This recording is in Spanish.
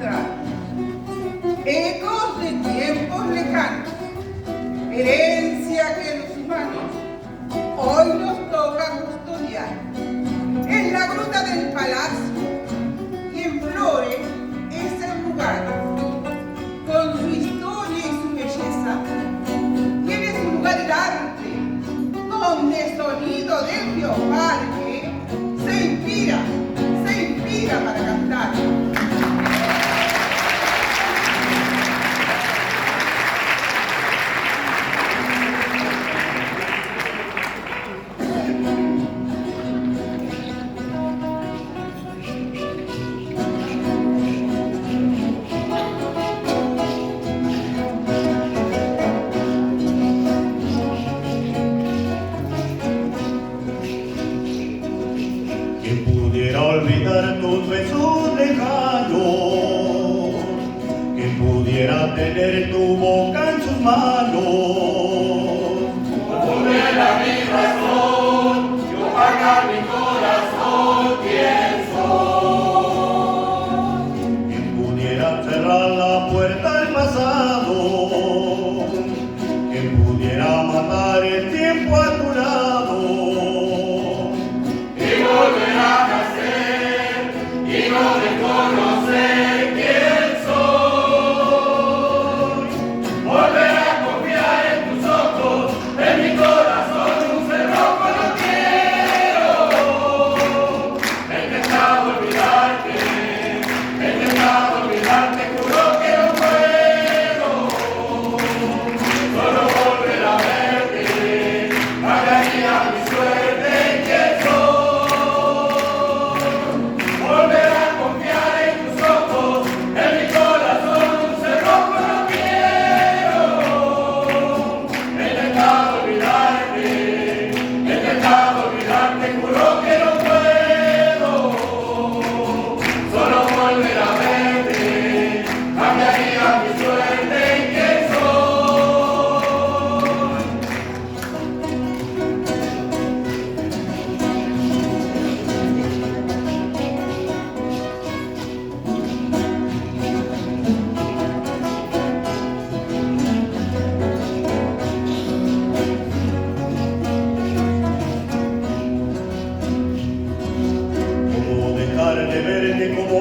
encontrar ecos de tiempos lejanos, herencia que los humanos hoy nos toca custodiar. En la gruta del palacio y en Flores es el lugar, con su historia y su belleza, tiene su lugar el arte, donde el sonido del bioparque se inspira para cantar. ¿Quién pudiera olvidar tus besos lejanos? ¿Quién pudiera tener tu boca en sus manos? Volver mi razón, yo pagar mi corazón, ¿quién soy? ¿Quién pudiera cerrar la puerta al pasado? ¿Quién pudiera matar el tiempo a tu lado? Volver a nacer y no reconocer quién soy. Volver a confiar en tus ojos, en mi corazón un cerrojo no quiero. He intentado olvidarte, juro que no puedo. Solo volver a verte, cambiaría mi suerte. Juro que no puedo, solo volver a verte, cambiaría mi suerte en quién De verte como